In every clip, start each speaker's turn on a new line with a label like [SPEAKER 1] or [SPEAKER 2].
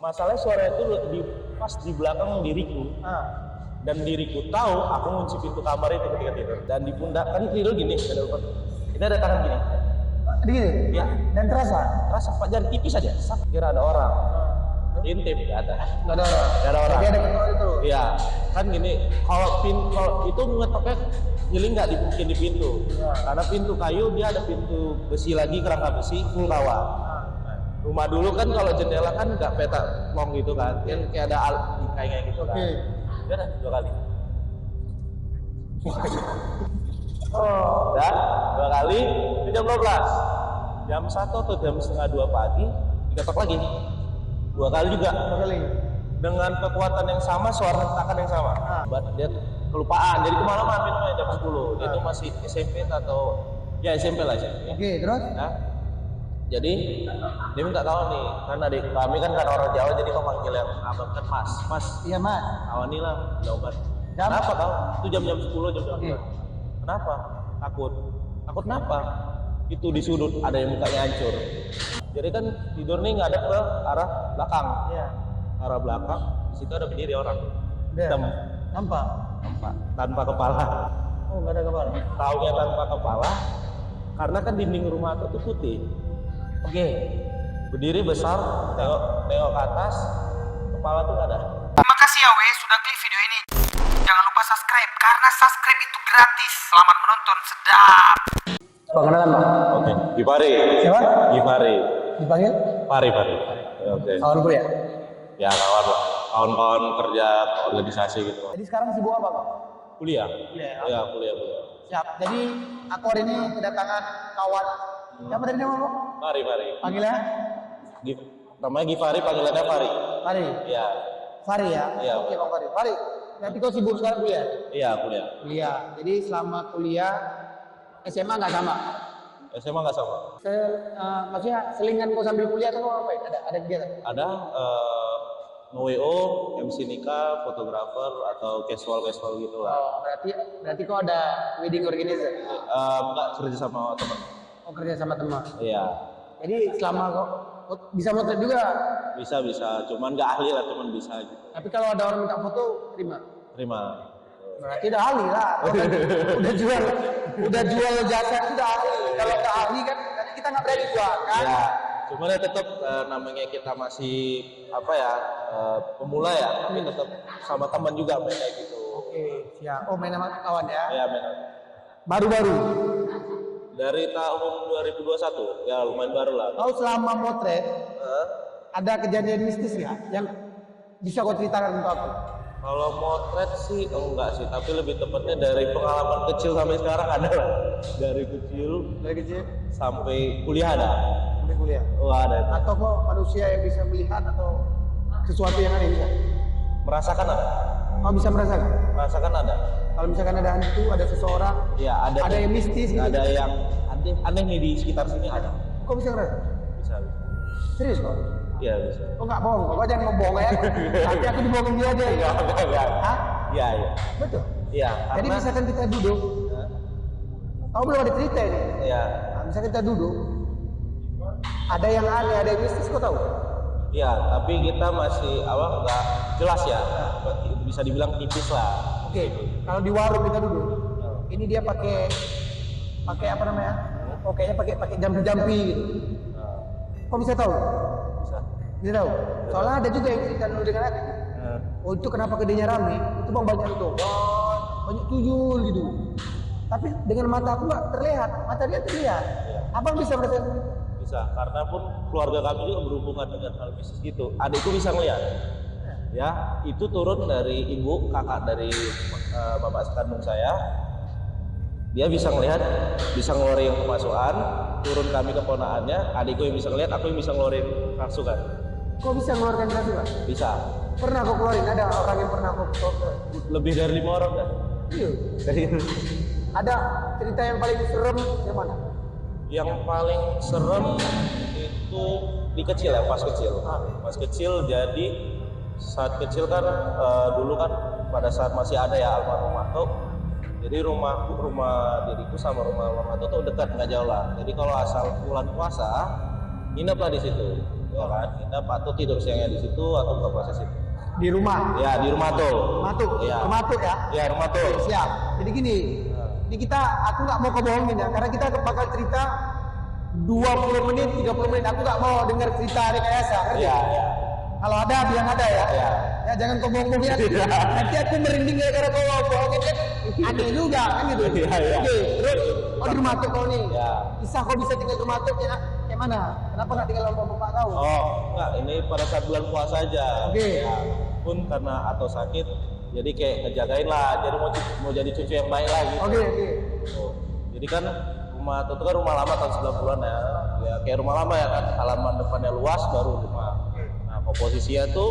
[SPEAKER 1] Masalahnya suara itu pas di belakang diriku. Dan diriku tahu aku ngunci pintu kamar itu ketika tidur. Dan di pundak kan tidur gini, ini ada tangan gini.
[SPEAKER 2] Gini?
[SPEAKER 1] Ya.
[SPEAKER 2] Dan terasa
[SPEAKER 1] Pak jari tipis aja. Kira ada orang. Intip nggak ada.
[SPEAKER 2] Nggak ada orang.
[SPEAKER 1] Nggak ada orang.
[SPEAKER 2] Jadi ada ketok itu.
[SPEAKER 1] Iya. Kan gini. Kalau itu ngetoknya nyeling nggak mungkin di pintu. Ya. Karena pintu kayu dia ada pintu besi lagi, kerangka besi full kawat. Rumah dulu kan kalau jendela kan nggak petak long gitu kan, yang kayak ada kayak gitu kan. Ya udah 2 kali. Dan 2 kali di jam 12. Jam 1 atau jam setengah 2 pagi diketok lagi. 2 kali juga.
[SPEAKER 2] 2 kali.
[SPEAKER 1] Dengan kekuatan yang sama, suara hentakan yang sama. Dia kelupaan, jadi kemalaman minumnya jam 10. Dia itu masih SMP atau ya SMP lah sih.
[SPEAKER 2] Oke, terus?
[SPEAKER 1] Nah, jadi dia minta tahu nih, kan adik kami kan orang Jawa, jadi kau panggil yang abang kan mas.
[SPEAKER 2] Iya mas.
[SPEAKER 1] Awani lah jawaban.
[SPEAKER 2] Jam?
[SPEAKER 1] Kenapa kau? Itu jam 10 jam 12. Kenapa? Takut kenapa? Itu di sudut ada yang mukanya hancur. Jadi kan tidur nih ngadep ke arah belakang.
[SPEAKER 2] Iya.
[SPEAKER 1] Arah belakang, di situ ada berdiri orang.
[SPEAKER 2] Hitam. Nampak.
[SPEAKER 1] Tanpa kepala.
[SPEAKER 2] Oh nggak ada kepala.
[SPEAKER 1] Taunya tanpa kepala, karena kan dinding rumah itu putih.
[SPEAKER 2] Oke.
[SPEAKER 1] Berdiri besar, tengok ke atas, kepala tuh nggak ada.
[SPEAKER 3] Terima kasih ya Wei sudah klik video ini. Jangan lupa subscribe karena subscribe itu gratis. Selamat menonton, sedap.
[SPEAKER 2] Pak kenalan Pak.
[SPEAKER 1] Oke, Gifari.
[SPEAKER 2] Siapa?
[SPEAKER 1] Gifari.
[SPEAKER 2] Dipanggil?
[SPEAKER 1] Fari. Oke.
[SPEAKER 2] Kawan gue ya?
[SPEAKER 1] Ya kawan lah. Kawan-kawan kerja organisasi gitu.
[SPEAKER 2] Jadi sekarang sibuk apa Pak?
[SPEAKER 1] Kuliah.
[SPEAKER 2] Ya.
[SPEAKER 1] Kuliah.
[SPEAKER 2] Siap. Jadi aku hari ini kedatangan kawan. Siapa tadi nama Pak?
[SPEAKER 1] Fari.
[SPEAKER 2] Panggilnya?
[SPEAKER 1] Namanya Gifari, panggilannya Fari.
[SPEAKER 2] Fari.
[SPEAKER 1] Iya.
[SPEAKER 2] Fari ya?
[SPEAKER 1] Iya.
[SPEAKER 2] Oke Bang Fari. Fari, nanti kau sibuk sekarang kuliah?
[SPEAKER 1] Iya, kuliah.
[SPEAKER 2] Kuliah. Jadi selama kuliah SMA nggak sama?
[SPEAKER 1] SMA nggak sama.
[SPEAKER 2] Maksudnya selingan kau sambil kuliah atau apa? Ada kegiatan?
[SPEAKER 1] Ada nge-WO, MC nikah, fotografer atau casual gitu lah.
[SPEAKER 2] Oh, berarti kau ada wedding organizer?
[SPEAKER 1] Enggak, kerja sama teman.
[SPEAKER 2] Oh, kerja sama teman.
[SPEAKER 1] Iya.
[SPEAKER 2] Jadi selama kau bisa motret juga?
[SPEAKER 1] Bisa, cuman nggak ahli lah, cuman bisa gitu.
[SPEAKER 2] Tapi kalau ada orang minta foto, terima?
[SPEAKER 1] Berarti
[SPEAKER 2] udah ahli lah. udah jual jasa udah ahli. Kalau nggak ahli kan kita nggak berani jual kan?
[SPEAKER 1] Ya, cuman ya tetap namanya kita masih pemula ya, tapi tetap sama teman juga main kayak gitu.
[SPEAKER 2] Oke, siap. Oh, main sama kawan ya?
[SPEAKER 1] Ya, main.
[SPEAKER 2] Baru-baru?
[SPEAKER 1] Dari tahun 2021, ya lumayan baru lah.
[SPEAKER 2] Kau selama motret ada kejadian mistis nggak yang bisa kau ceritakan untuk aku?
[SPEAKER 1] Kalau motret sih enggak sih, tapi lebih tepatnya dari pengalaman kecil sampai sekarang ada lah. Dari kecil sampai kuliah ada.
[SPEAKER 2] Sampai kuliah?
[SPEAKER 1] Oh ada.
[SPEAKER 2] Atau kok manusia yang bisa melihat atau sesuatu yang aneh bisa?
[SPEAKER 1] Merasakan ada.
[SPEAKER 2] Kau bisa merasakan?
[SPEAKER 1] Merasakan ada.
[SPEAKER 2] Kalau misalkan ada hantu, ada seseorang,
[SPEAKER 1] ya ada. Ada
[SPEAKER 2] yang mistis gitu.
[SPEAKER 1] Ada yang aneh nih di sekitar sini ada.
[SPEAKER 2] Kok bisa ngerasa?
[SPEAKER 1] Bisa.
[SPEAKER 2] Serius kok?
[SPEAKER 1] Iya bisa.
[SPEAKER 2] Kok nggak bohong? Kok jangan ngebohong ya? Nanti aku dibohongin dia aja.
[SPEAKER 1] Enggak.
[SPEAKER 2] Hah?
[SPEAKER 1] Iya.
[SPEAKER 2] Betul?
[SPEAKER 1] Iya.
[SPEAKER 2] Jadi misalkan kita duduk, kau belum ada cerita ini.
[SPEAKER 1] Iya.
[SPEAKER 2] Nah, misalkan kita duduk, ada yang aneh, ada yang mistis, kau tahu?
[SPEAKER 1] Iya, tapi kita masih nggak jelas ya. Bisa dibilang tipis lah.
[SPEAKER 2] Oke, kalau di warung kita duduk, ini dia pakai apa namanya? Oh, kayaknya pakai jampi gitu. Kok bisa tahu? Bisa tahu. Soalnya ada juga yang cerita dulu dengan aku. Oh, itu kenapa gedenya rame? Itu bang banyak itu, banyak tuyul gitu. Tapi dengan mata aku nggak terlihat, mata dia terlihat. Abang bisa merasakan?
[SPEAKER 1] Bisa, karena pun keluarga kami juga berhubungan dengan hal mistis gitu. Adikku bisa ngeliat. Ya, itu turun dari ibu, kakak dari bapak sekandung saya. Dia bisa ngelihat, bisa ngeluarin kemasukan, turun kami keponakannya, adikku yang bisa ngelihat, aku yang bisa ngeluarin rasukan.
[SPEAKER 2] Kok bisa ngeluarkan rasukan?
[SPEAKER 1] Bisa.
[SPEAKER 2] Pernah kau keluarin? Ada orang yang pernah kau keluarin?
[SPEAKER 1] Lebih dari 5 orang kan?
[SPEAKER 2] Iya.
[SPEAKER 1] Serius.
[SPEAKER 2] Ada cerita yang paling serem yang mana?
[SPEAKER 1] Yang paling serem itu di kecil ya, pas kecil. Pas kecil jadi saat kecil kan dulu kan pada saat masih ada ya almarhum tuh, jadi rumah diriku sama rumah mama tuh dekat, nggak jauh lah. Jadi kalau asal bulan puasa nginep lah di situ. ya kan? Nginep atau tidur siangnya di situ atau buka puasa situ.
[SPEAKER 2] Di rumah.
[SPEAKER 1] Ya di rumah tuh.
[SPEAKER 2] Rumah tuh.
[SPEAKER 1] Iya.
[SPEAKER 2] Rumah tuh ya.
[SPEAKER 1] Ya rumah tuh.
[SPEAKER 2] Siap. Jadi gini, ini aku nggak mau kebohongin ya, karena kita bakal cerita 20 menit, 30 menit. Aku nggak mau dengar cerita rekayasa. Ngerti?
[SPEAKER 1] Iya, iya.
[SPEAKER 2] Kalau ada, bilang ada ya.
[SPEAKER 1] Iya.
[SPEAKER 2] Ya jangan kau bohong-bohongin. Nanti aku merinding gara-gara kau bohongin kan. Aneh juga kan gitu.
[SPEAKER 1] Iya, iya.
[SPEAKER 2] Oke, terus di rumah tuh kau nih.
[SPEAKER 1] Iya.
[SPEAKER 2] Bisa kau bisa tinggal di rumah tuh ya? Kayak mana? Kenapa nggak tinggal sama bapak kau?
[SPEAKER 1] Oh, enggak, ini pada saat bulan puasa aja.
[SPEAKER 2] Oke.
[SPEAKER 1] Ya, pun karena atau sakit, jadi kayak ngejagain lah. Jadi mau jadi cucu yang baik lah gitu.
[SPEAKER 2] Oke.
[SPEAKER 1] Oh, jadi kan rumah itu kan rumah lama tahun 90-an ya. Ya kayak rumah lama ya kan, halaman depannya luas baru rumah. Nah, komposisinya tuh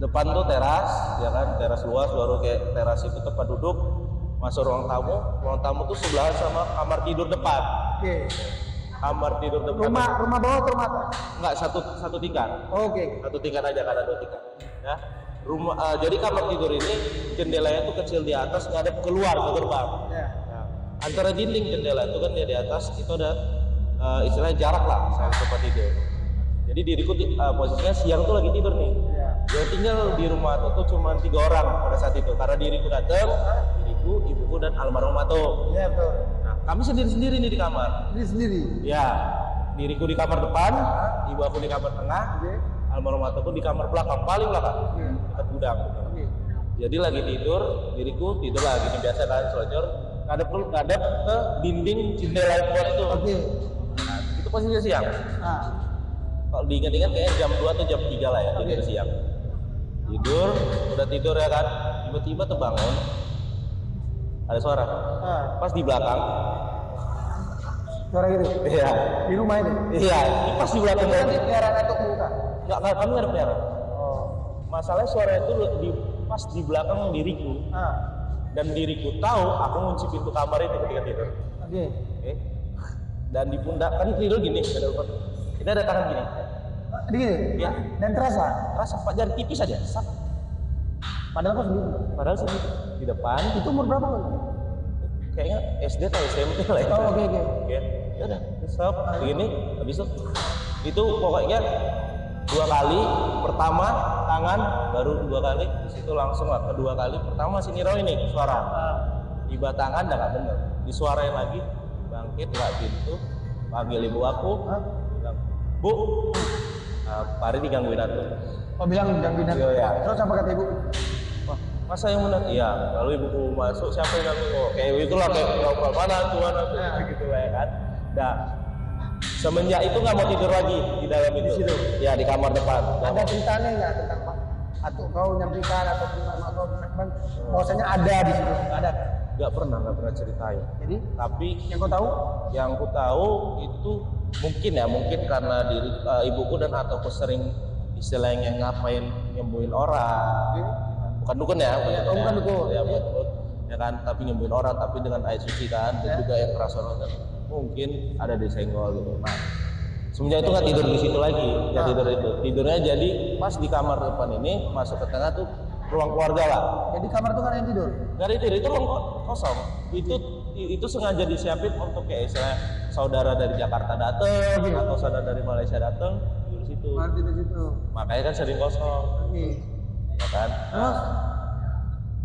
[SPEAKER 1] depan tuh teras, ya kan, teras luas baru kayak teras itu tempat duduk, masuk ruang tamu tuh sebelahan sama kamar tidur depan.
[SPEAKER 2] Oke.
[SPEAKER 1] Kamar tidur depan.
[SPEAKER 2] Rumah bawah atau rumah atas?
[SPEAKER 1] Enggak, satu tingkat.
[SPEAKER 2] Oke.
[SPEAKER 1] Satu tingkat aja, karena 2 tingkat. Ya. Jadi kamar tidur ini jendelanya tuh kecil di atas, ngadep keluar ke gerbang.
[SPEAKER 2] Ya.
[SPEAKER 1] Nah, antara dinding jendela itu kan dia di atas itu ada istilahnya jarak lah sama tempat tidur. Jadi diriku posisinya siang tuh lagi tidur nih.
[SPEAKER 2] Ya.
[SPEAKER 1] Yang tinggal di rumah tuh cuma 3 orang pada saat itu, karena diriku datang, diriku, ibuku dan almarhumah tuh.
[SPEAKER 2] Iya betul.
[SPEAKER 1] Nah, kami sendiri-sendiri nih di kamar.
[SPEAKER 2] Ini sendiri.
[SPEAKER 1] Ya, diriku di kamar depan, ibu aku di kamar tengah,
[SPEAKER 2] Oke.
[SPEAKER 1] almarhumah tuh di kamar belakang, paling belakang, dekat gudang.
[SPEAKER 2] Oke.
[SPEAKER 1] Jadi lagi tidur, diriku tidur lagi nih biasa kan, selonjor, ngadep ke dinding jendela yang keluar itu.
[SPEAKER 2] Oke.
[SPEAKER 1] Nah, itu posisinya siang.
[SPEAKER 2] Nah.
[SPEAKER 1] Kalau diingat-ingat kayaknya jam 2 atau jam 3 lah ya, tidur siang. Tidur, udah tidur ya kan, tiba-tiba terbangun, ada suara. Pas di belakang,
[SPEAKER 2] Suara gitu.
[SPEAKER 1] iya,
[SPEAKER 2] Di rumah ini.
[SPEAKER 1] iya, ini pas di belakang.
[SPEAKER 2] Nanti peliharaan atuk muka.
[SPEAKER 1] Nggak, kami nggak ada pelihara.
[SPEAKER 2] Oh.
[SPEAKER 1] Masalahnya suara itu pas di belakang diriku, dan diriku tahu aku ngunci pintu kamar itu ketika tidur.
[SPEAKER 2] Oke.
[SPEAKER 1] Oke. Dan di pundak kan tidur gini, kita ada tangan gini.
[SPEAKER 2] Gini.
[SPEAKER 1] Ya.
[SPEAKER 2] Dan terasa.
[SPEAKER 1] Rasa pak jari tipis aja. Sak.
[SPEAKER 2] Padahal kau sendiri.
[SPEAKER 1] Padahal sendiri di depan.
[SPEAKER 2] Itu umur berapa kau?
[SPEAKER 1] Kayaknya SD atau SMP lah ya.
[SPEAKER 2] Oh, oke.
[SPEAKER 1] Oke. Ya udah, stop. Begini, habis itu pokoknya 2 kali. Pertama tangan, baru 2 kali. Di situ langsung lah kedua kali. Pertama masih nirau ini suara. Tiba tangan udah nggak bener. Disuarain lagi, bangkit nggak pintu, panggil ibu aku, bilang, Bu, Pak Ari digangguin hantu.
[SPEAKER 2] Kau bilang gangguin aku.
[SPEAKER 1] Iya.
[SPEAKER 2] Terus apa kata ibu?
[SPEAKER 1] Wah, masa yang benar? Iya, lalu ibuku masuk, siapa yang ganggu? Oh, kayak itulah, kayak mana tuan gitu lah ya kan. Nah, semenjak itu nggak mau tidur lagi di dalam itu. Di situ? Ya, di kamar depan.
[SPEAKER 2] Ada ceritanya nggak tentang Pak? Atau kau nyampaikan atau gimana? Bahwasanya ada di situ. Ada.
[SPEAKER 1] Nggak pernah ceritain.
[SPEAKER 2] Jadi
[SPEAKER 1] Tapi
[SPEAKER 2] yang kau tahu?
[SPEAKER 1] yang ku tahu itu mungkin karena ibuku dan atauku sering istilahnya ngapain nyembuhin orang. Bukan dukun ya,
[SPEAKER 2] bukan dukun.
[SPEAKER 1] Ya, bukan dukun. Ya kan, tapi nyembuhin orang tapi dengan air suci kan, dan juga yang rasional kan mungkin ada disenggol gitu. Nah, semenjak itu nggak tidur di situ lagi, nggak tidur itu. Tidurnya jadi pas di kamar depan ini, masuk ke tengah tuh ruang keluarga lah.
[SPEAKER 2] Jadi kamar tuh kan yang tidur.
[SPEAKER 1] Nggak ada tidur, itu ruang kosong. Itu sengaja disiapin untuk kayak istilah saudara dari Jakarta datang atau saudara dari Malaysia datang tidur di situ.
[SPEAKER 2] Mati di situ.
[SPEAKER 1] Makanya kan sering kosong,
[SPEAKER 2] Oke.
[SPEAKER 1] ya kan? Nah,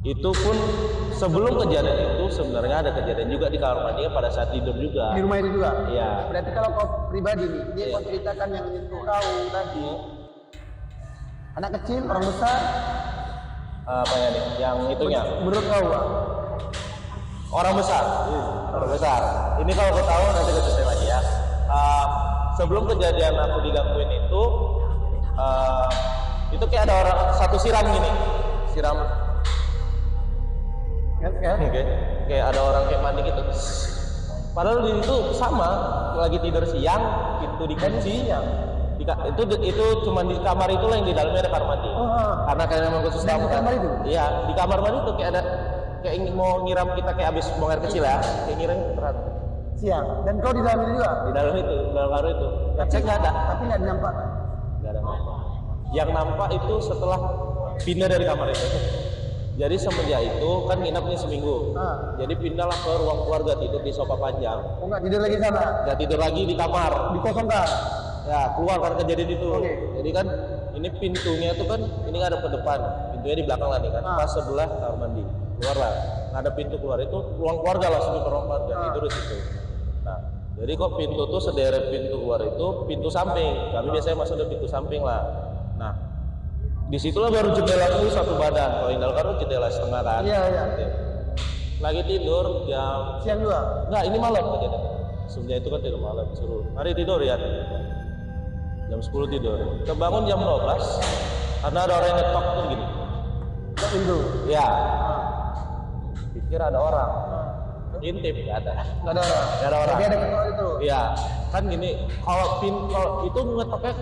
[SPEAKER 1] itu pun sebelum kejadian itu sebenarnya ada kejadian juga di kamar mandi pada saat tidur juga.
[SPEAKER 2] Di rumah itu juga.
[SPEAKER 1] Iya.
[SPEAKER 2] Berarti kalau kau pribadi nih, dia
[SPEAKER 1] Iya.
[SPEAKER 2] kau ceritakan yang menyentuh kau tadi. Anak kecil, orang besar,
[SPEAKER 1] Apa ya nih? Yang itunya
[SPEAKER 2] menurut kau Pak?
[SPEAKER 1] orang besar. Orang besar. Ini kalau kau tahu nanti kita ceritain lagi ya. Sebelum kejadian aku digangguin itu kayak ada orang satu siram gini, siram.
[SPEAKER 2] Ya.
[SPEAKER 1] Oke. Kayak ada orang kayak mandi gitu. Padahal di itu sama, lagi tidur siang, pintu dikunci. Itu cuma di kamar itu lah yang di dalamnya ada kamar mandi. Karena kayak memang khusus
[SPEAKER 2] Dan di kamar itu?
[SPEAKER 1] Iya, di kamar mandi itu kayak ada kayak ingin mau nyiram kita kayak habis buang air kecil ya, kayak nyiram berat.
[SPEAKER 2] Siang. Dan kau di dalam itu juga?
[SPEAKER 1] Di dalam kamar itu. Cek nggak ada.
[SPEAKER 2] Tapi nggak nampak.
[SPEAKER 1] Nggak ada nampak. Yang nampak itu setelah pindah dari kamar itu. Jadi semenjak itu kan nginapnya seminggu. Jadi pindahlah ke ruang keluarga, tidur di sofa panjang.
[SPEAKER 2] Oh nggak tidur lagi sana?
[SPEAKER 1] Nggak tidur lagi di kamar.
[SPEAKER 2] Dikosongkan?
[SPEAKER 1] Ya keluar karena kejadian itu.
[SPEAKER 2] Oke.
[SPEAKER 1] Jadi kan ini pintunya itu kan ini nggak ada ke depan, pintunya di belakang lah nih kan. Pas sebelah kamar mandi. Keluar lah. Nggak ada pintu keluar itu ruang keluarga langsung ke ruang keluarga tidur di situ. Nah, jadi kok pintu tuh sederet pintu keluar itu pintu samping. Kami biasanya masuk dari pintu samping lah. Nah, disitulah baru jendela itu satu badan. Kalau Indal kan jendela setengah kan.
[SPEAKER 2] Iya.
[SPEAKER 1] Lagi tidur jam
[SPEAKER 2] Siang juga.
[SPEAKER 1] enggak ini malam kejadian. Sebelumnya itu kan tidur malam disuruh. Mari tidur ya. Jam 10 tidur. Kebangun jam 12 karena ada orang yang ngetok tuh gini.
[SPEAKER 2] Ke pintu.
[SPEAKER 1] Ya. Pikir ada orang. Intip nggak ada.
[SPEAKER 2] Nggak ada orang.
[SPEAKER 1] Nggak ada orang.
[SPEAKER 2] Jadi ada ketok itu.
[SPEAKER 1] Iya. Kan gini, kalau itu ngetoknya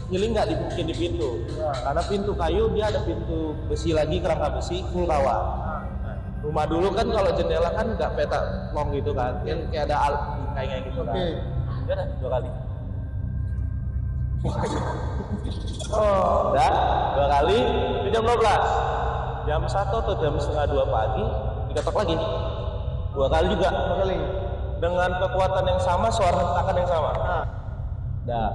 [SPEAKER 1] nyeling nggak di pintu.
[SPEAKER 2] Ya.
[SPEAKER 1] Karena pintu kayu dia ada pintu besi lagi kerangka besi full kawat. Rumah dulu kan kalau jendela kan nggak petak long gitu kan, kayak ada kayak gitu kan.
[SPEAKER 2] Oke.
[SPEAKER 1] Udah dah, 2 kali.
[SPEAKER 2] Oh.
[SPEAKER 1] Udah 2 kali di jam 12. Jam 1 atau jam setengah 2 pagi diketok lagi. 2 kali juga.
[SPEAKER 2] 2 kali.
[SPEAKER 1] Dengan kekuatan yang sama, suara hentakan yang sama. Nah,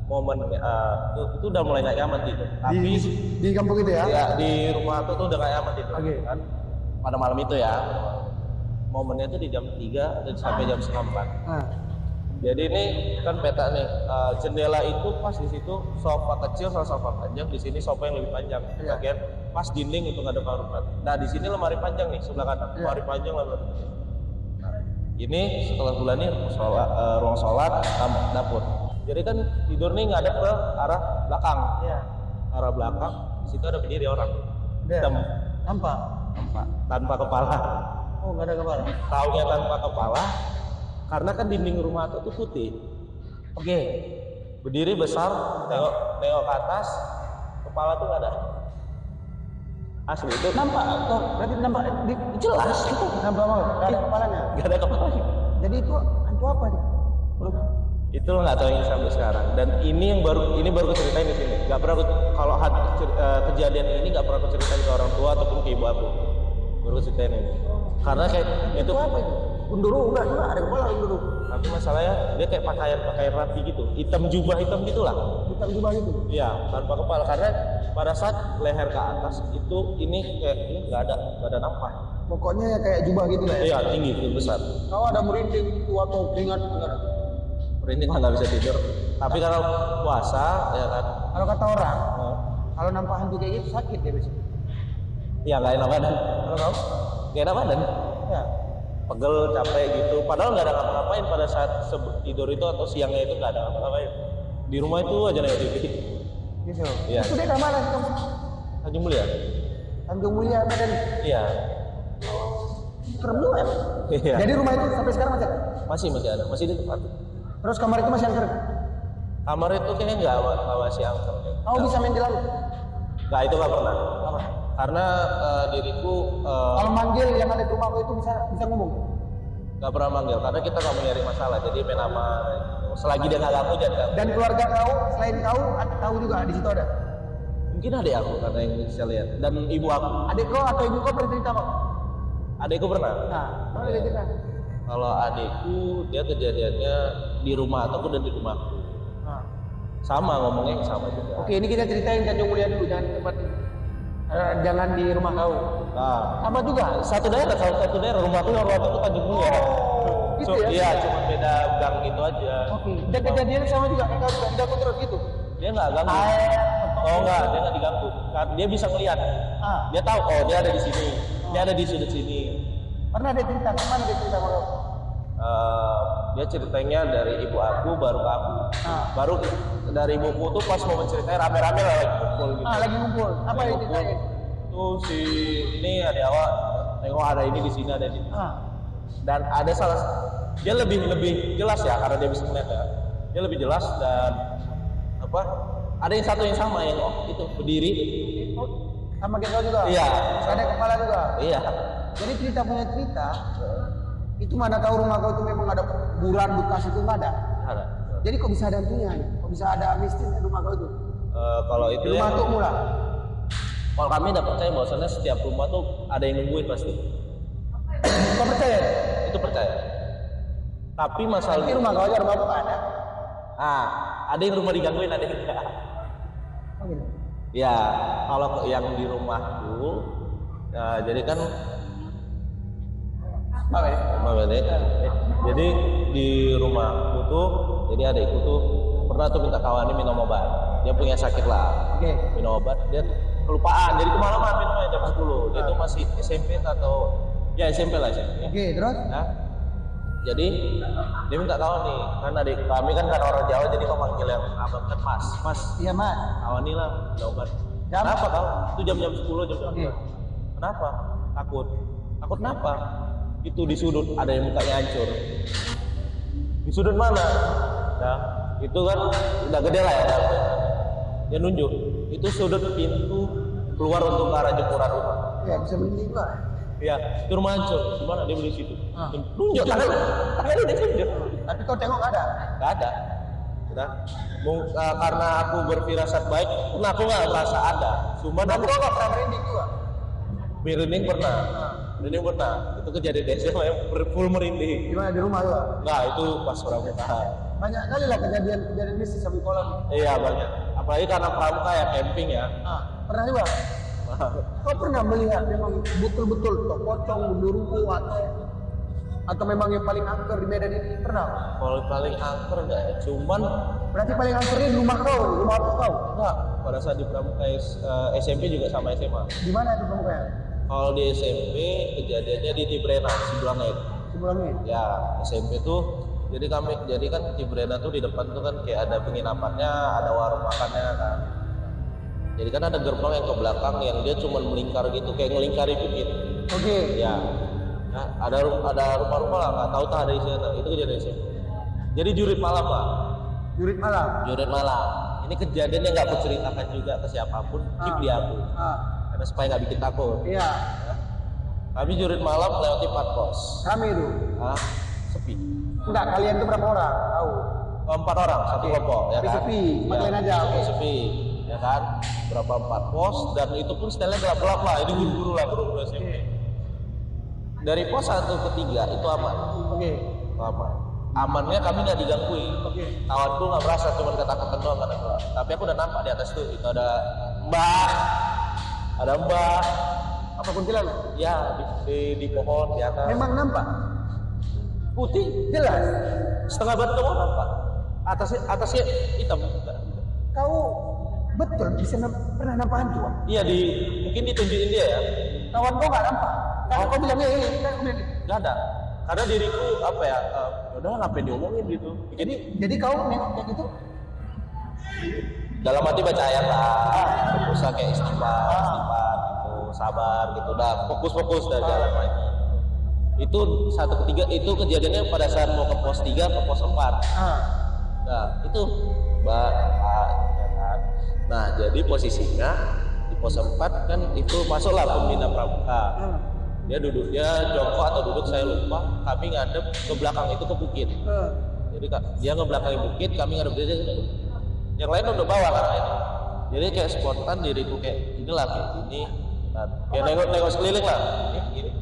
[SPEAKER 1] momen itu udah mulai nggak nyaman gitu. Tapi
[SPEAKER 2] Di kampung itu ya?
[SPEAKER 1] ya di rumah aku tuh udah nggak nyaman gitu.
[SPEAKER 2] Oke.
[SPEAKER 1] Kan pada malam itu ya. Momennya tuh di jam 3 atau sampai jam setengah 4. Jadi ini kan peta nih, jendela itu pas di situ sofa kecil sama sofa panjang, di sini sofa yang lebih panjang.
[SPEAKER 2] Iya.
[SPEAKER 1] Bagian pas dinding itu nggak ada kamar. Nah di sini lemari panjang nih sebelah kanan,
[SPEAKER 2] Iya.
[SPEAKER 1] lemari panjang lemari panjang. Nah, ini setelah bulan ini ruang sholat, dapur. Jadi kan tidur nih nggak ada ke arah belakang,
[SPEAKER 2] Iya.
[SPEAKER 1] arah belakang. Di situ ada berdiri orang,
[SPEAKER 2] Udah.
[SPEAKER 1] hitam,
[SPEAKER 2] Nampak?
[SPEAKER 1] tanpa kepala.
[SPEAKER 2] Oh, nggak ada kepala.
[SPEAKER 1] Taunya tanpa kepala, karena kan dinding rumah itu putih.
[SPEAKER 2] Oke.
[SPEAKER 1] Berdiri besar, nengok ke atas, kepala tuh nggak ada. Asli itu
[SPEAKER 2] Nampak? Oh, berarti nampak jelas itu. Nampak mau? Nggak ada kepalanya.
[SPEAKER 1] nggak ada kepala.
[SPEAKER 2] Jadi itu hantu apa nih?
[SPEAKER 1] Itu lo nggak tahu yang sampai sekarang. Dan ini baru ceritain di sini. Nggak pernah kalau kejadian ini nggak pernah aku ceritain ke orang tua ataupun ke ibu aku. Baru ceritain ini. Karena kayak itu
[SPEAKER 2] apa itu? Gunduru enggak juga ada kepala gunduru.
[SPEAKER 1] tapi masalahnya dia kayak pakaian rapi gitu, jubah hitam gitulah.
[SPEAKER 2] Hitam juga gitu.
[SPEAKER 1] Iya, tanpa kepala karena pada saat leher ke atas itu ini kayak ini nggak ada nampak.
[SPEAKER 2] Pokoknya ya kayak jubah gitu lah ya.
[SPEAKER 1] Iya, tinggi besar.
[SPEAKER 2] Kau ada merinding itu atau keringat enggak?
[SPEAKER 1] Merinding nggak bisa tidur. Tapi kalau puasa ya kan.
[SPEAKER 2] Kalau kata orang, kalau nampak hantu kayak gitu sakit ya besok.
[SPEAKER 1] Iya nggak enak badan.
[SPEAKER 2] Kalau kau?
[SPEAKER 1] Nggak enak badan.
[SPEAKER 2] Ya.
[SPEAKER 1] Pegel, capek gitu. Padahal nggak ada ngapa-ngapain pada saat tidur itu atau siangnya itu nggak ada ngapa-ngapain. Di rumah itu aja nengok TV.
[SPEAKER 2] Gitu.
[SPEAKER 1] Iya.
[SPEAKER 2] Itu dia mana sih kamu?
[SPEAKER 1] Tanjung Mulia.
[SPEAKER 2] Tanjung Mulia Medan.
[SPEAKER 1] Iya.
[SPEAKER 2] Serem juga ya.
[SPEAKER 1] Iya.
[SPEAKER 2] Jadi rumah itu sampai sekarang masih ada.
[SPEAKER 1] Masih ada, masih di tempat.
[SPEAKER 2] Terus kamar itu masih angker.
[SPEAKER 1] Kamar itu kayaknya nggak masih angker.
[SPEAKER 2] Kau bisa main di laut.
[SPEAKER 1] Nggak, itu nggak pernah. Karena diriku
[SPEAKER 2] Kalau manggil yang ada di rumahku itu bisa ngomong.
[SPEAKER 1] nggak pernah manggil karena kita nggak mau nyari masalah, jadi main aman. Selagi dia nggak ganggu jangan ganggu.
[SPEAKER 2] Dan keluarga kau selain kau tahu juga di situ ada.
[SPEAKER 1] Mungkin adik aku karena yang bisa lihat dan ibu aku.
[SPEAKER 2] Adik kau atau ibu kau pernah cerita kok?
[SPEAKER 1] Adikku pernah.
[SPEAKER 2] Nah, mana dia cerita?
[SPEAKER 1] Kalau adikku dia kejadiannya di rumah ataupun di rumahku.
[SPEAKER 2] Nah.
[SPEAKER 1] Sama ngomongnya sama juga.
[SPEAKER 2] Oke, ini kita ceritain Tanjung Mulia dulu, jangan di rumah kau.
[SPEAKER 1] Nah,
[SPEAKER 2] Sama juga.
[SPEAKER 1] satu daerah rumahku yang rumah itu Tanjung Mulia.
[SPEAKER 2] Gitu ya?
[SPEAKER 1] Iya, cuma beda gang gitu aja.
[SPEAKER 2] Oke. Dan kejadiannya sama juga, kau juga diganggu terus gitu.
[SPEAKER 1] Dia nggak ganggu. Oh enggak, dia nggak diganggu. Dia bisa ngelihat. Dia tahu, oh dia ada di sini. Dia ada di sudut sini.
[SPEAKER 2] Pernah ada cerita, kemana dia cerita sama kau?
[SPEAKER 1] Dia ceritanya dari ibu aku baru ke aku. Baru dari ibuku tuh pas mau menceritanya rame-rame lah lagi kumpul gitu.
[SPEAKER 2] Lagi ngumpul. Apa yang ditanya?
[SPEAKER 1] Tuh si ini ada awak tengok ada ini di sini ada di sini. Dan ada salah dia lebih jelas ya karena dia bisa melihat ya. Dia lebih jelas dan apa? Ada yang satu yang sama yang itu berdiri.
[SPEAKER 2] Sama kayak kau juga?
[SPEAKER 1] Iya.
[SPEAKER 2] Ada kepala juga?
[SPEAKER 1] Iya.
[SPEAKER 2] Jadi cerita punya cerita, itu mana tahu rumah kau itu memang ada kuburan bekas itu nggak ada.
[SPEAKER 1] Ada.
[SPEAKER 2] Jadi kok bisa ada hantunya? Kok bisa ada mistis di rumah kau itu?
[SPEAKER 1] Kalau itu
[SPEAKER 2] Di rumah
[SPEAKER 1] ya,
[SPEAKER 2] tuh mula.
[SPEAKER 1] kalau kami udah percaya bahwasannya setiap rumah tuh ada yang nungguin pasti.
[SPEAKER 2] Kau percaya?
[SPEAKER 1] Itu percaya. Tapi masalah
[SPEAKER 2] Tapi rumah kau aja rumah tuh nggak ada.
[SPEAKER 1] ada yang rumah digangguin, ada yang enggak.
[SPEAKER 2] Oh gitu.
[SPEAKER 1] Ya, kalau yang di rumahku, jadi kan
[SPEAKER 2] Apa ya?
[SPEAKER 1] jadi di rumahku tuh, jadi adikku tuh pernah tuh minta kawannya minum obat. Dia punya sakit lah,
[SPEAKER 2] Oke.
[SPEAKER 1] minum obat, dia kelupaan, jadi kemalaman minumnya jam 10. Dia tuh masih SMP atau ya SMP lah SMP.
[SPEAKER 2] Oke, terus?
[SPEAKER 1] Nah, jadi dia minta kawan nih, kan adik kami kan orang Jawa, jadi kau manggil yang abang kan mas,
[SPEAKER 2] Iya, Mas.
[SPEAKER 1] kawan nih lah, minum obat.
[SPEAKER 2] Jam?
[SPEAKER 1] Kenapa kau? Itu jam 10 jam 11.
[SPEAKER 2] Oke.
[SPEAKER 1] Kenapa? Takut. Takut kenapa? Itu di sudut ada yang mukanya hancur. Di sudut mana? Nah, itu kan udah gede lah ya. Dia nunjuk. Itu sudut pintu keluar untuk ke arah jemuran rumah.
[SPEAKER 2] Ya, bisa beli juga.
[SPEAKER 1] Iya, itu rumah hancur. Gimana dia beli situ?
[SPEAKER 2] Ah.
[SPEAKER 1] Nunjuk tangan. Tangan dia tunjuk.
[SPEAKER 2] Tapi kau tengok nggak ada?
[SPEAKER 1] Gak ada. Nah, karena aku berfirasat baik, aku nggak merasa ada. Cuman
[SPEAKER 2] Tapi
[SPEAKER 1] aku
[SPEAKER 2] kau nggak pernah merinding juga?
[SPEAKER 1] merinding pernah. Merinding pernah. Itu kejadian SMA yang full merinding.
[SPEAKER 2] Gimana di rumah juga?
[SPEAKER 1] Nah itu pas orang kita.
[SPEAKER 2] Banyak kali lah kejadian mistis sampai kolam.
[SPEAKER 1] Iya banyak. Apalagi karena pramuka ya camping ya.
[SPEAKER 2] Ah, pernah juga? Kau pernah melihat memang betul-betul tok pocong, genderuwo atau memang yang paling angker di Medan ini pernah?
[SPEAKER 1] Kalau paling angker enggak ya. Cuman
[SPEAKER 2] Berarti paling angker ini rumah kau, rumah kau.
[SPEAKER 1] enggak. Pada saat di pramuka SMP juga sama SMA.
[SPEAKER 2] Di mana itu pemukanya?
[SPEAKER 1] Kalau di SMP kejadiannya di Tibrena sebelahnya itu.
[SPEAKER 2] Sebelumnya.
[SPEAKER 1] Ya SMP tuh jadi kan Tibrena tuh di depan tuh kan kayak ada penginapannya, ada warung makannya kan. Jadi kan ada gerbang yang ke belakang yang dia cuma melingkar gitu, kayak ngelingkari bukit.
[SPEAKER 2] Oke.
[SPEAKER 1] Ya, nah, ada rumah-rumah lah, nggak tahu tak ada isinya. Itu kejadian sih. Jadi jurit malam pak.
[SPEAKER 2] Jurit malam.
[SPEAKER 1] Jurit malam. Ini kejadiannya nggak aku ceritakan juga ke siapapun, keep di aku. Karena supaya nggak bikin takut.
[SPEAKER 2] Iya.
[SPEAKER 1] Kami jurit malam lewati 4 pos.
[SPEAKER 2] Kami itu.
[SPEAKER 1] Sepi.
[SPEAKER 2] Enggak, kalian itu berapa orang? Tahu.
[SPEAKER 1] 4 orang, satu kelompok. Ya
[SPEAKER 2] Tapi
[SPEAKER 1] kan?
[SPEAKER 2] sepi, kalian aja. Oke.
[SPEAKER 1] Sepi, ya kan? Berapa 4 pos dan itu pun stylenya gelap-gelap lah. Ini guru-guru lah, guru-guru SMP. Dari pos 1 ke 3 itu aman.
[SPEAKER 2] Oke.
[SPEAKER 1] Aman. Amannya kami nggak digangguin.
[SPEAKER 2] Oke.
[SPEAKER 1] Kawanku nggak merasa, cuma kata-kata doang kata gua. Tapi aku udah nampak di atas tuh, itu ada mbak,
[SPEAKER 2] Apa kuntilanak?
[SPEAKER 1] ya di pohon di atas.
[SPEAKER 2] Memang nampak.
[SPEAKER 1] Putih,
[SPEAKER 2] Jelas.
[SPEAKER 1] setengah badan kamu nampak. Atasnya hitam.
[SPEAKER 2] Kau betul bisa pernah nampak hantu? Bang?
[SPEAKER 1] Iya mungkin ditunjukin dia ya.
[SPEAKER 2] Kawan kau nggak nampak? Kan kau bilangnya ini, kan kau bilang.
[SPEAKER 1] Nggak ada. Karena diriku apa ya? Udah ngapain diomongin gitu.
[SPEAKER 2] Jadi kau nengok kayak gitu?
[SPEAKER 1] Dalam hati baca ayat lah. Usah kayak istighfar gitu, sabar gitu. Udah fokus dan jalan lagi. Itu 1 ke 3 itu kejadiannya pada saat mau ke pos 3 ke pos 4. Nah itu mbak ya kan. Nah jadi posisinya di pos 4 kan itu masuklah pembina pramuka. Dia jongkok atau duduk saya lupa. Kami ngadep ke belakang itu ke bukit. Jadi dia ngebelakangi bukit, kami ngadep dia. Yang lain udah bawa kan ini. Jadi kayak spontan diriku kayak inilah kayak gini. Nah, kayak nengok sekeliling lah. Gini.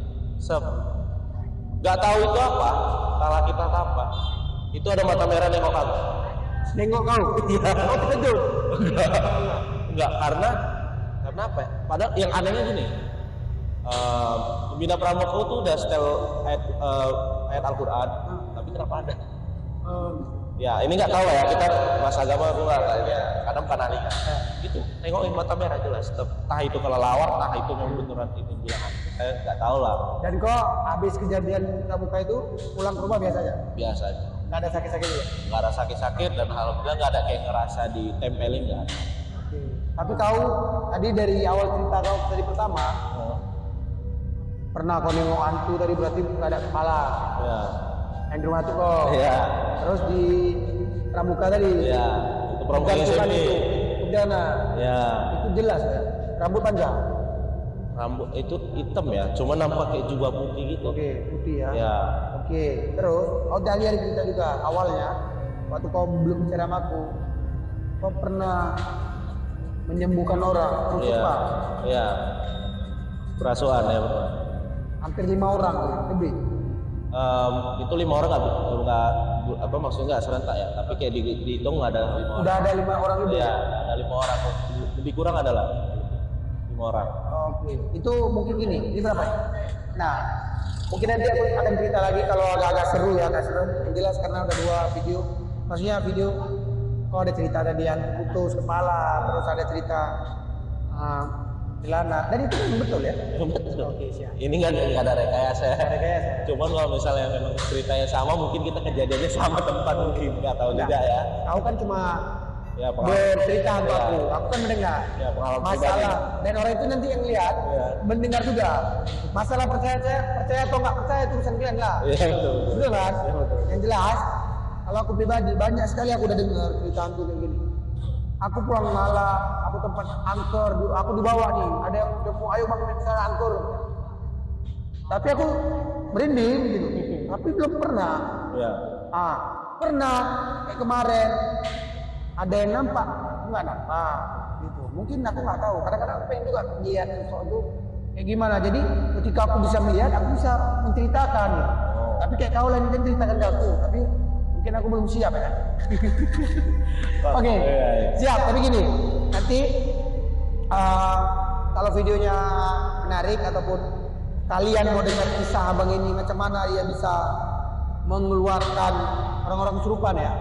[SPEAKER 1] Gak tahu itu apa, salah kita apa. Itu ada mata merah nengok aku.
[SPEAKER 2] Nengok kau? Iya. Kau terkejut?
[SPEAKER 1] Enggak, karena apa ya? Padahal yang anehnya gini. Pembina pramuka itu udah setel ayat Al-Quran, tapi kenapa ada? Ya ini nggak tahu ya, kita bahasa agama luar ya, kadang bukan ahli kan. Gitu, nengokin mata merah jelas. Entah itu kelelawar, entah itu memang beneran itu bilang. Saya nggak tahu lah.
[SPEAKER 2] Dan kau habis kejadian pramuka itu pulang ke rumah biasa aja?
[SPEAKER 1] Biasa aja.
[SPEAKER 2] Nggak ada sakit-sakit ya?
[SPEAKER 1] Nggak ada sakit-sakit dan alhamdulillah nggak ada kayak ngerasa ditempelin nggak ada.
[SPEAKER 2] Tapi kau tadi dari awal cerita kau dari pertama pernah kau nengok hantu tadi berarti nggak ada kepala.
[SPEAKER 1] Ya.
[SPEAKER 2] Yang di rumah tuh kau.
[SPEAKER 1] Iya.
[SPEAKER 2] Terus di pramuka tadi.
[SPEAKER 1] Iya. Itu pramuka SMP.
[SPEAKER 2] Pidana.
[SPEAKER 1] Ya.
[SPEAKER 2] Itu jelas ya. Rambut panjang.
[SPEAKER 1] Rambut itu hitam ya, cuma nampak kayak jubah putih gitu.
[SPEAKER 2] Oke, putih ya.
[SPEAKER 1] Ya.
[SPEAKER 2] Oke. Terus kau tadi ada cerita juga awalnya waktu kau belum bicara sama aku, kau pernah menyembuhkan orang, terus
[SPEAKER 1] Iya.
[SPEAKER 2] Pak.
[SPEAKER 1] Iya. Kerasuan ya betul.
[SPEAKER 2] Hampir 5 orang lebih.
[SPEAKER 1] Itu 5 orang nggak apa maksudnya nggak serentak ya, tapi kayak dihitung ada 5 orang.
[SPEAKER 2] Udah ada 5 orang lebih.
[SPEAKER 1] Iya, ada 5 orang. Lebih kurang adalah 5 orang.
[SPEAKER 2] Oke, itu mungkin gini, ini berapa ya? Nah, mungkin nanti aku akan cerita lagi kalau agak seru ya, agak seru. Yang jelas karena ada 2 video, maksudnya video kalau ada cerita ada dia putus kepala, terus ada cerita celana, dan itu memang betul ya?
[SPEAKER 1] Betul.
[SPEAKER 2] Oke, siap.
[SPEAKER 1] Ini nggak ada rekayasa.
[SPEAKER 2] Rekayasa.
[SPEAKER 1] Cuman kalau misalnya memang ceritanya sama, mungkin kita kejadiannya sama tempat mungkin nggak tahu juga ya.
[SPEAKER 2] Aku kan cuma
[SPEAKER 1] Ya pengalaman.
[SPEAKER 2] bercerita untuk
[SPEAKER 1] Ya.
[SPEAKER 2] aku kan mendengar
[SPEAKER 1] Ya, pengalaman
[SPEAKER 2] masalah,
[SPEAKER 1] pribadi.
[SPEAKER 2] dan orang itu nanti yang lihat
[SPEAKER 1] Ya.
[SPEAKER 2] mendengar juga masalah percaya atau nggak percaya itu urusan kalian lah.
[SPEAKER 1] Iya betul.
[SPEAKER 2] Betul kan?
[SPEAKER 1] Iya, betul.
[SPEAKER 2] Yang jelas, kalau aku pribadi banyak sekali aku udah dengar cerita hantu kayak gini. Aku pulang malam, aku tempat angker, aku dibawa nih, ada yang udah mau ayo bang main sana angker. Tapi aku merinding gitu. Tapi belum pernah.
[SPEAKER 1] Ya.
[SPEAKER 2] Pernah kayak kemarin ada yang nampak, nggak nampak gitu. Mungkin aku nggak tahu. Kadang-kadang aku pengen juga lihat sesuatu kayak gimana. Jadi ketika aku bisa melihat, aku bisa menceritakan. Tapi kayak kau lain kan ceritakan ke aku. Tapi mungkin aku belum siap ya. Oke,
[SPEAKER 1] Iya.
[SPEAKER 2] siap. Tapi gini, nanti kalau videonya menarik ataupun kalian mau dengar kisah abang ini macam mana dia bisa mengeluarkan orang-orang kesurupan ya,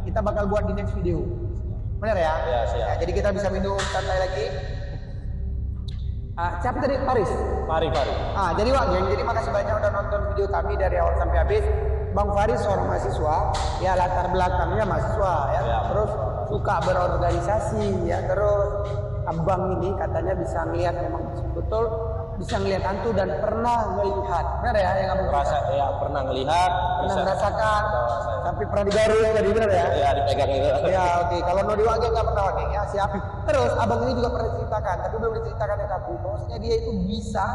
[SPEAKER 2] kita bakal buat di next video. Benar ya?
[SPEAKER 1] Ya, siap.
[SPEAKER 2] Ya, jadi kita bisa minum santai lagi. Siapa tadi? Faris.
[SPEAKER 1] Fari.
[SPEAKER 2] Jadi Wak Geng, jadi makasih banyak udah nonton video kami dari awal sampai habis. Bang Faris seorang mahasiswa, ya latar belakangnya mahasiswa ya.
[SPEAKER 1] Ya.
[SPEAKER 2] Terus suka berorganisasi ya. Terus abang ini katanya bisa ngelihat, memang betul bisa ngelihat hantu dan pernah melihat. Benar ya yang abang
[SPEAKER 1] Merasa
[SPEAKER 2] cerita?
[SPEAKER 1] ya pernah ngelihat,
[SPEAKER 2] Pernah
[SPEAKER 1] bisa
[SPEAKER 2] merasakan,
[SPEAKER 1] merasakan.
[SPEAKER 2] sampai pernah digaruk tadi, benar ya?
[SPEAKER 1] Ya dipegang itu.
[SPEAKER 2] Ya oke, kalau mau diwakil nggak pernah wakil ya, siap. Terus abang ini juga pernah ceritakan, tapi belum diceritakan ke aku. Maksudnya dia itu bisa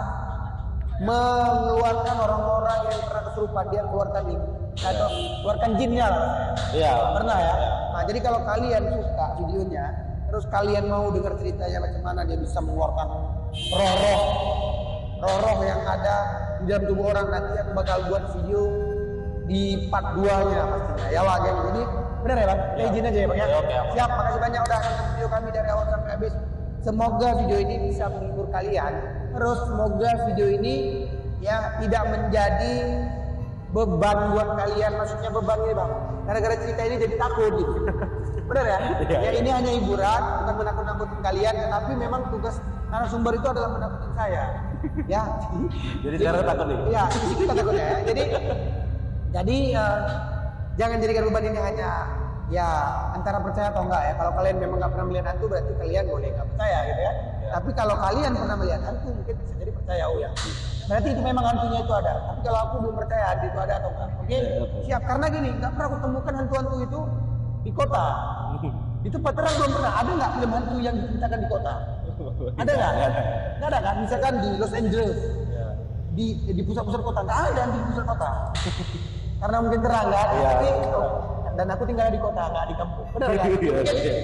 [SPEAKER 2] mengeluarkan orang-orang yang pernah kesurupan, dia keluarkan ini atau keluarkan jinnya lah.
[SPEAKER 1] Iya.
[SPEAKER 2] Pernah ya?
[SPEAKER 1] Ya.
[SPEAKER 2] Nah jadi kalau kalian suka videonya, terus kalian mau dengar ceritanya macam mana dia bisa mengeluarkan roh-roh yang ada di dalam tubuh orang, nanti aku bakal buat video di part 2-nya pastinya. Ya Wak Geng. Jadi benar ya Bang? Kita
[SPEAKER 1] Ya.
[SPEAKER 2] izin aja ya Bang ya?
[SPEAKER 1] Ya, oke, aman.
[SPEAKER 2] Siap, makasih banyak udah nonton video kami dari awal sampai habis. Semoga video ini bisa menghibur kalian. Terus semoga video ini ya tidak menjadi beban buat kalian. Maksudnya beban ini Bang, gara-gara cerita ini jadi takut gitu. Benar ya?
[SPEAKER 1] Iya,
[SPEAKER 2] Ya
[SPEAKER 1] iya.
[SPEAKER 2] ini hanya hiburan, bukan menakut-nakutin kalian. Tapi memang tugas narasumber itu adalah menakutin saya. Ya.
[SPEAKER 1] Jadi sekarang takut nih.
[SPEAKER 2] Iya, kita takutnya ya. Jadi jangan jadikan beban ini hanya ya antara percaya atau enggak ya. Kalau kalian memang nggak pernah melihat hantu, berarti kalian boleh nggak percaya gitu ya. Tapi kalau kalian pernah melihat hantu, mungkin bisa jadi percaya. Oh ya, berarti itu memang hantunya itu ada. Tapi kalau aku belum percaya hantu itu ada atau enggak, oke? Siap. Karena gini, nggak pernah aku temukan hantu-hantu itu di kota. Di tempat terang belum pernah. Ada nggak film hantu yang diceritakan di kota? Ada nggak? Nggak ada kan? Misalkan di Los Angeles, di pusat-pusat kota, nggak ada di pusat kota. Karena mungkin terang kan?
[SPEAKER 1] Iya.
[SPEAKER 2] Tapi dan aku tinggal di kota, nggak di kampung. Benar kan?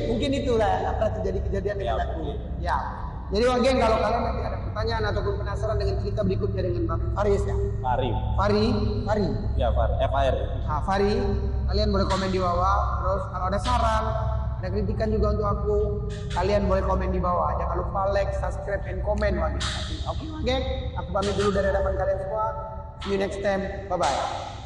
[SPEAKER 2] Mungkin itulah yang pernah terjadi kejadian dengan
[SPEAKER 1] Ya,
[SPEAKER 2] aku.
[SPEAKER 1] mungkin.
[SPEAKER 2] Ya. Jadi Wak Geng, kalau kalian nanti ada pertanyaan ataupun penasaran dengan cerita berikutnya dengan Bang Faris ya. Fari.
[SPEAKER 1] Ya Fari. FIR.
[SPEAKER 2] Nah, Fari, kalian boleh komen di bawah. Terus kalau ada saran, ada kritikan juga untuk aku, kalian boleh komen di bawah. Jangan lupa like, subscribe, and comment. Oke, Wak Geng, aku pamit dulu dari hadapan kalian semua. See you next time. Bye bye.